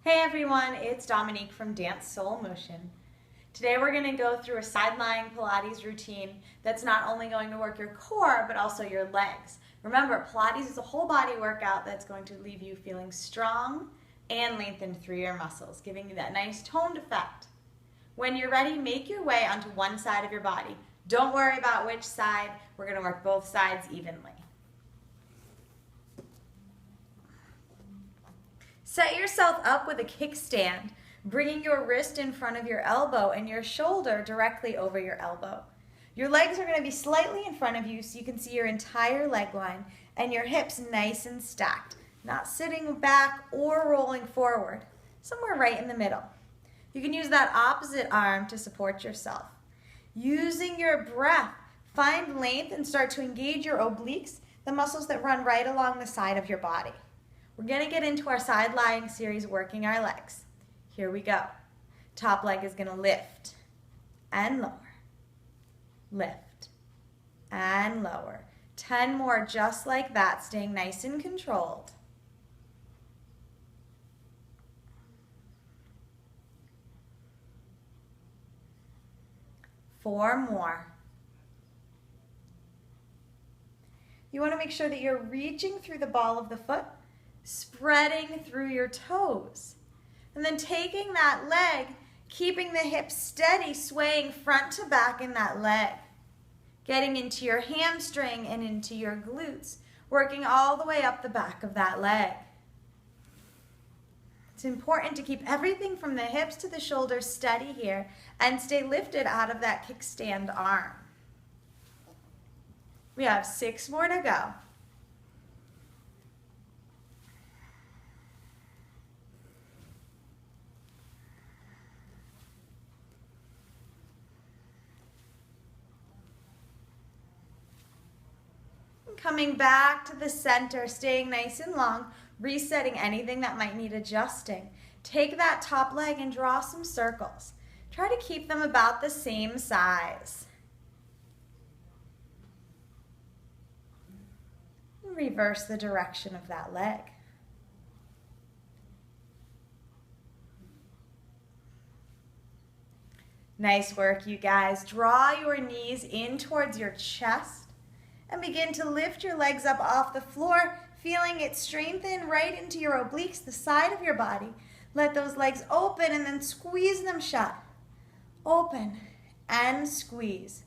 Hey everyone, it's Dominique from Dance Soul Motion. Today we're going to go through a side-lying Pilates routine that's not only going to work your core, but also your legs. Remember, Pilates is a whole body workout that's going to leave you feeling strong and lengthened through your muscles, giving you that nice toned effect. When you're ready, make your way onto one side of your body. Don't worry about which side. We're going to work both sides evenly. Set yourself up with a kickstand, bringing your wrist in front of your elbow and your shoulder directly over your elbow. Your legs are going to be slightly in front of you so you can see your entire leg line and your hips nice and stacked, not sitting back or rolling forward, somewhere right in the middle. You can use that opposite arm to support yourself. Using your breath, find length and start to engage your obliques, the muscles that run right along the side of your body. We're going to get into our side lying series working our legs. Here we go. Top leg is going to lift and lower. Lift and lower. 10 more just like that, staying nice and controlled. Four more. You want to make sure that you're reaching through the ball of the foot, spreading through your toes. And then taking that leg, keeping the hips steady, swaying front to back in that leg. Getting into your hamstring and into your glutes, working all the way up the back of that leg. It's important to keep everything from the hips to the shoulders steady here and stay lifted out of that kickstand arm. We have 6 more to go. Coming back to the center, staying nice and long, resetting anything that might need adjusting. Take that top leg and draw some circles. Try to keep them about the same size. Reverse the direction of that leg. Nice work, you guys. Draw your knees in towards your chest. And begin to lift your legs up off the floor, feeling it strengthen right into your obliques, the side of your body. Let those legs open and then squeeze them shut. Open and squeeze.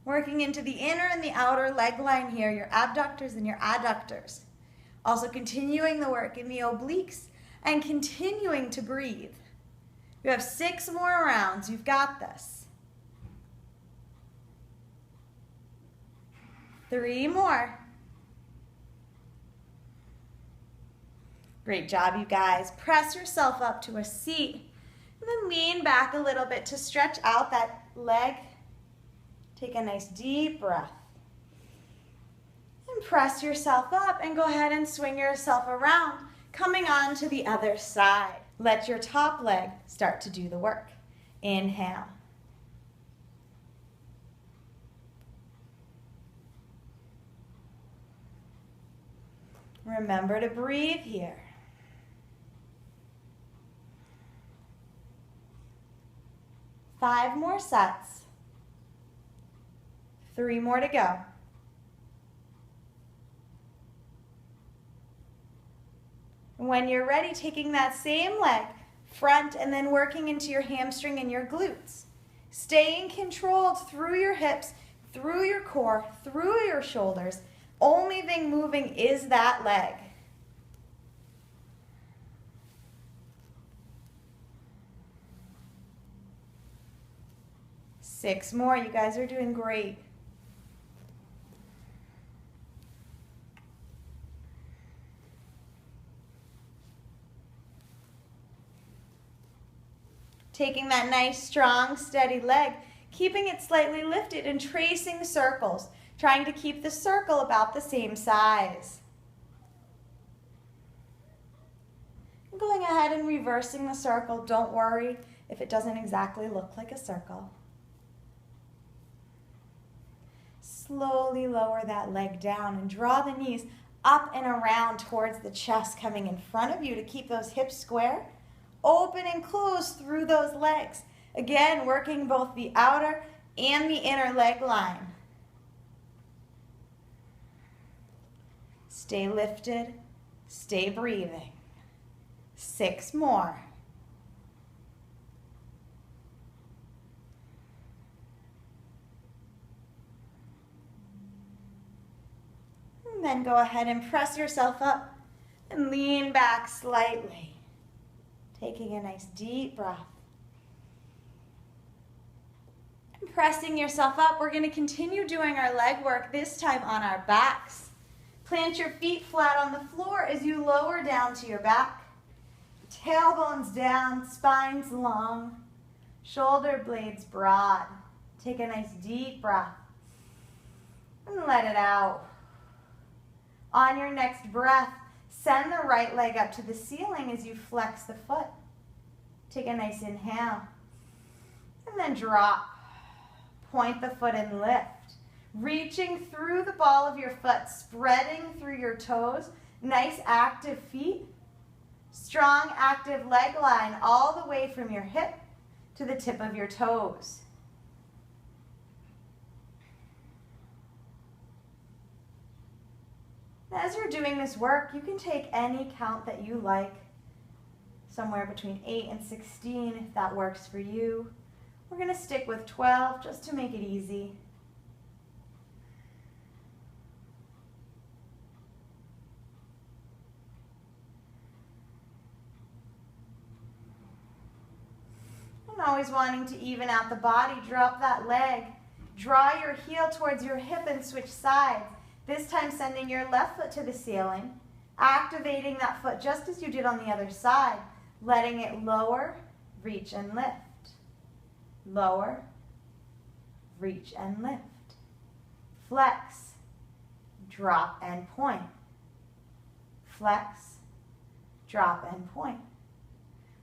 Working into the inner and the outer leg line here, your abductors and your adductors. Also continuing the work in the obliques and continuing to breathe. You have 6 more rounds. You've got this. 3 more. Great job, you guys. Press yourself up to a seat and then lean back a little bit to stretch out that leg. Take a nice deep breath. And press yourself up and go ahead and swing yourself around, coming on to the other side. Let your top leg start to do the work. Inhale. Remember to breathe here. Five more sets. 3 more to go. When you're ready, taking that same leg, front, and then working into your hamstring and your glutes. Staying controlled through your hips, through your core, through your shoulders. Only thing moving is that leg. Six more. You guys are doing great. Taking that nice, strong, steady leg, keeping it slightly lifted and tracing circles. Trying to keep the circle about the same size. Going ahead and reversing the circle. Don't worry if it doesn't exactly look like a circle. Slowly lower that leg down and draw the knees up and around towards the chest, coming in front of you to keep those hips square. Open and close through those legs. Again, working both the outer and the inner leg line. Stay lifted, stay breathing. 6 more. And then go ahead and press yourself up and lean back slightly. Taking a nice deep breath. And pressing yourself up, we're going to continue doing our leg work, this time on our backs. Plant your feet flat on the floor as you lower down to your back. Tailbones down, spines long, shoulder blades broad. Take a nice deep breath and let it out. On your next breath, send the right leg up to the ceiling as you flex the foot. Take a nice inhale and then drop. Point the foot and lift. Reaching through the ball of your foot, spreading through your toes. Nice active feet. Strong active leg line all the way from your hip to the tip of your toes. As you're doing this work, you can take any count that you like, somewhere between 8 and 16 if that works for you. We're going to stick with 12 just to make it easy. And always wanting to even out the body, drop that leg. Draw your heel towards your hip and switch sides. This time sending your left foot to the ceiling, activating that foot just as you did on the other side, letting it lower, reach and lift. Lower, reach and lift. Flex, drop and point. Flex, drop and point.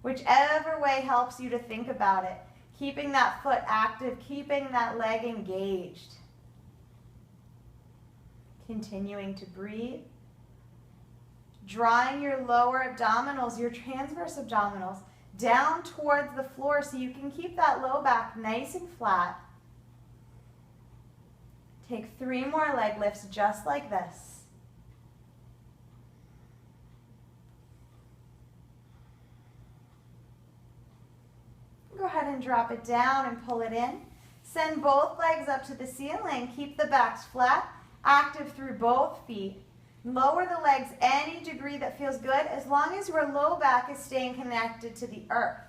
Whichever way helps you to think about it, keeping that foot active, keeping that leg engaged. Continuing to breathe. Drawing your lower abdominals, your transverse abdominals, down towards the floor so you can keep that low back nice and flat. Take 3 more leg lifts just like this. Go ahead and drop it down and pull it in. Send both legs up to the ceiling. Keep the backs flat, active through both feet. Lower the legs any degree that feels good as long as your low back is staying connected to the earth.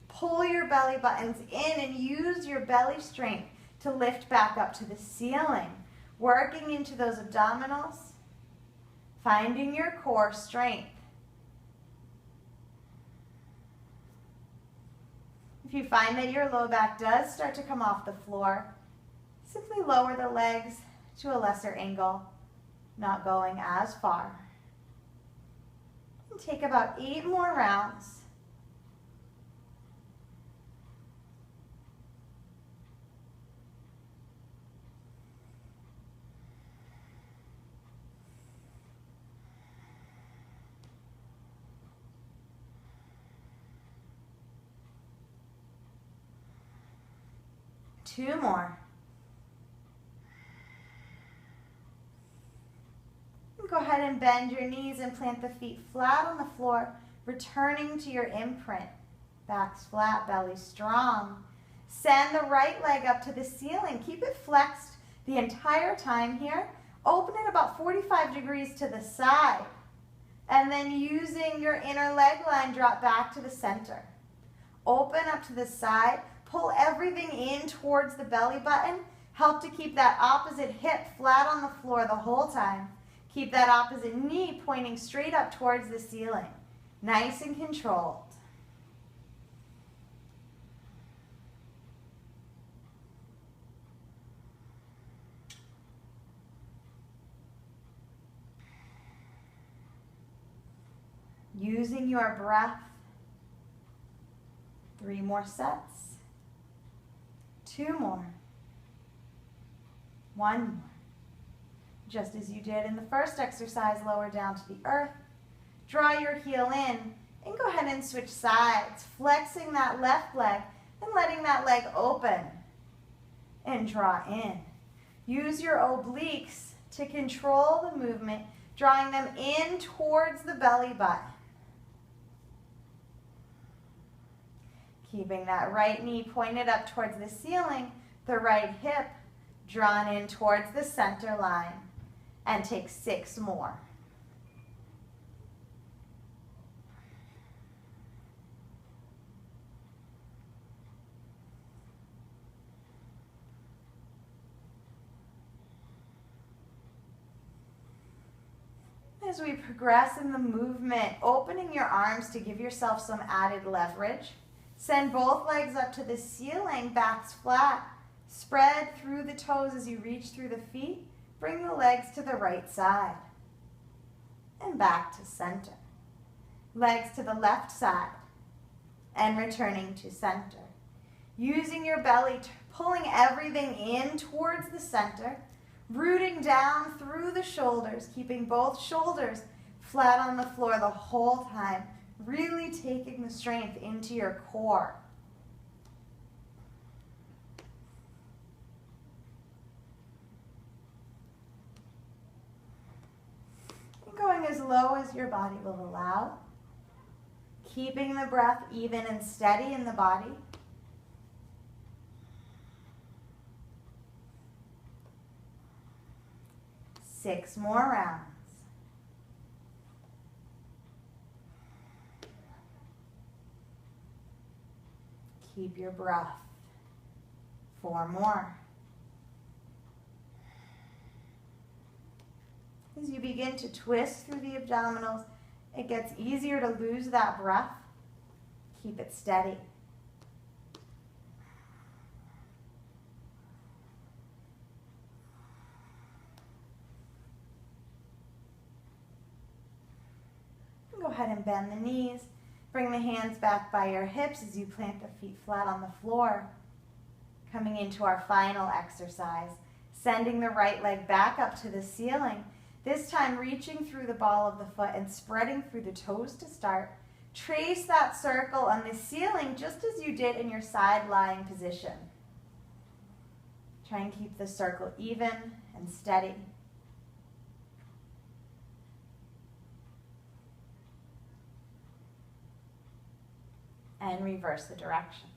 Pull your belly buttons in and use your belly strength to lift back up to the ceiling. Working into those abdominals, finding your core strength. If you find that your low back does start to come off the floor, simply lower the legs to a lesser angle. Not going as far. And take about 8 more rounds. Two more. Go ahead and bend your knees and plant the feet flat on the floor, returning to your imprint. Back's flat, belly strong. Send the right leg up to the ceiling. Keep it flexed the entire time here. Open it about 45 degrees to the side. And then using your inner leg line, drop back to the center. Open up to the side. Pull everything in towards the belly button. Help to keep that opposite hip flat on the floor the whole time. Keep that opposite knee pointing straight up towards the ceiling. Nice and controlled. Using your breath. 3 more sets. 2 more. 1 more. just as you did in the first exercise, lower down to the earth. Draw your heel in and go ahead and switch sides, flexing that left leg and letting that leg open and draw in. Use your obliques to control the movement, drawing them in towards the belly button. Keeping that right knee pointed up towards the ceiling, the right hip drawn in towards the center line. And take 6 more. As we progress in the movement, opening your arms to give yourself some added leverage. Send both legs up to the ceiling, backs flat. Spread through the toes as you reach through the feet. Bring the legs to the right side. And back to center. Legs to the left side. And returning to center. Using your belly, pulling everything in towards the center. Rooting down through the shoulders, keeping both shoulders flat on the floor the whole time. Really taking the strength into your core. And going as low as your body will allow. Keeping the breath even and steady in the body. Six more rounds. Keep your breath. 4 more. As you begin to twist through the abdominals, it gets easier to lose that breath. Keep it steady. Go ahead and bend the knees. Bring the hands back by your hips as you plant the feet flat on the floor. Coming into our final exercise, sending the right leg back up to the ceiling. This time reaching through the ball of the foot and spreading through the toes to start. Trace that circle on the ceiling just as you did in your side lying position. Try and keep the circle even and steady. And reverse the direction.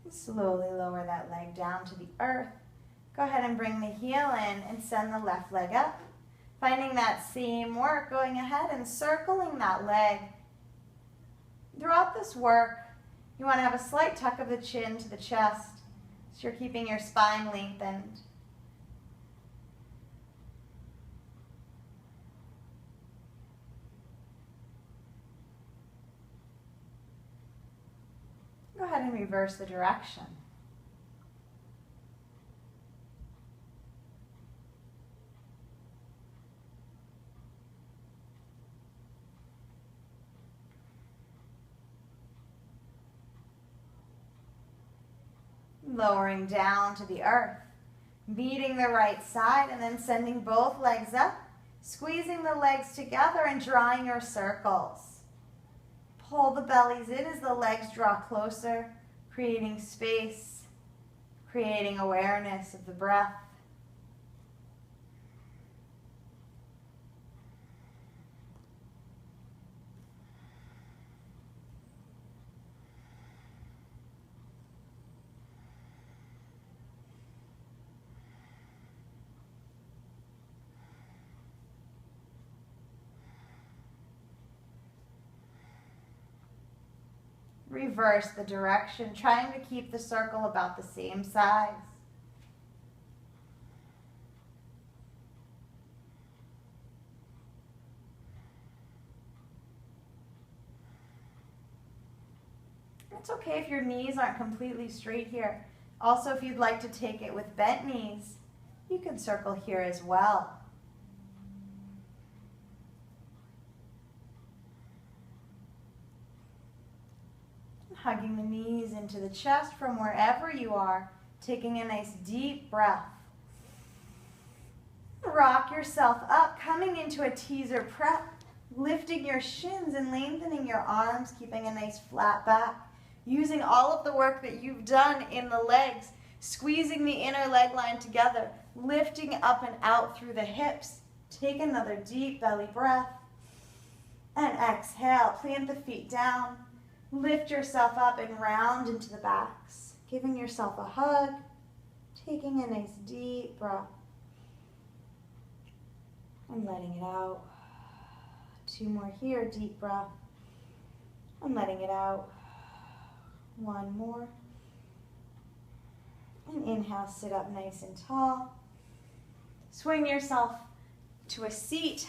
Slowly lower that leg down to the earth. Go ahead and bring the heel in and send the left leg up. Finding that same work, going ahead and circling that leg. Throughout this work, you want to have a slight tuck of the chin to the chest. So you're keeping your spine lengthened. Go ahead and reverse the direction. Lowering down to the earth, meeting the right side and then sending both legs up, squeezing the legs together and drawing your circles. Pull the bellies in as the legs draw closer, creating space, creating awareness of the breath. Reverse the direction, trying to keep the circle about the same size. It's okay if your knees aren't completely straight here. Also, if you'd like to take it with bent knees, you can circle here as well. Hugging the knees into the chest from wherever you are. Taking a nice deep breath. Rock yourself up, coming into a teaser prep. Lifting your shins and lengthening your arms, keeping a nice flat back. Using all of the work that you've done in the legs, squeezing the inner leg line together, lifting up and out through the hips. Take another deep belly breath. And exhale, plant the feet down. Lift yourself up and round into the backs. Giving yourself a hug. Taking a nice deep breath. And letting it out. 2 more here, deep breath. And letting it out. 1 more. And inhale, sit up nice and tall. Swing yourself to a seat,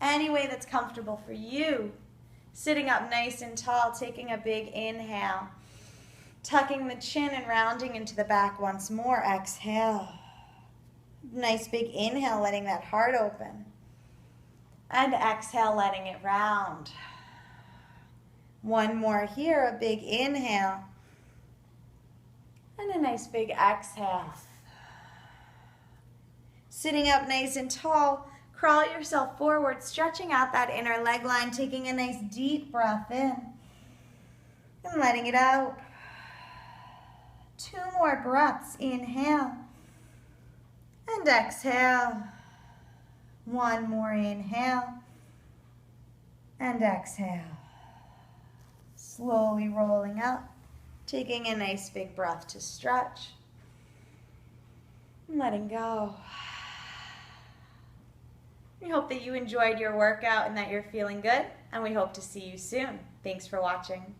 any way that's comfortable for you. Sitting up nice and tall, taking a big inhale. Tucking the chin and rounding into the back once more. Exhale. Nice big inhale, letting that heart open. And exhale, letting it round. 1 more here, a big inhale. And a nice big exhale. Sitting up nice and tall, crawl yourself forward, stretching out that inner leg line, taking a nice deep breath in. And letting it out. 2 more breaths, inhale. And exhale. 1 more inhale. And exhale. Slowly rolling up, taking a nice big breath to stretch. And letting go. We hope that you enjoyed your workout and that you're feeling good, and we hope to see you soon. Thanks for watching.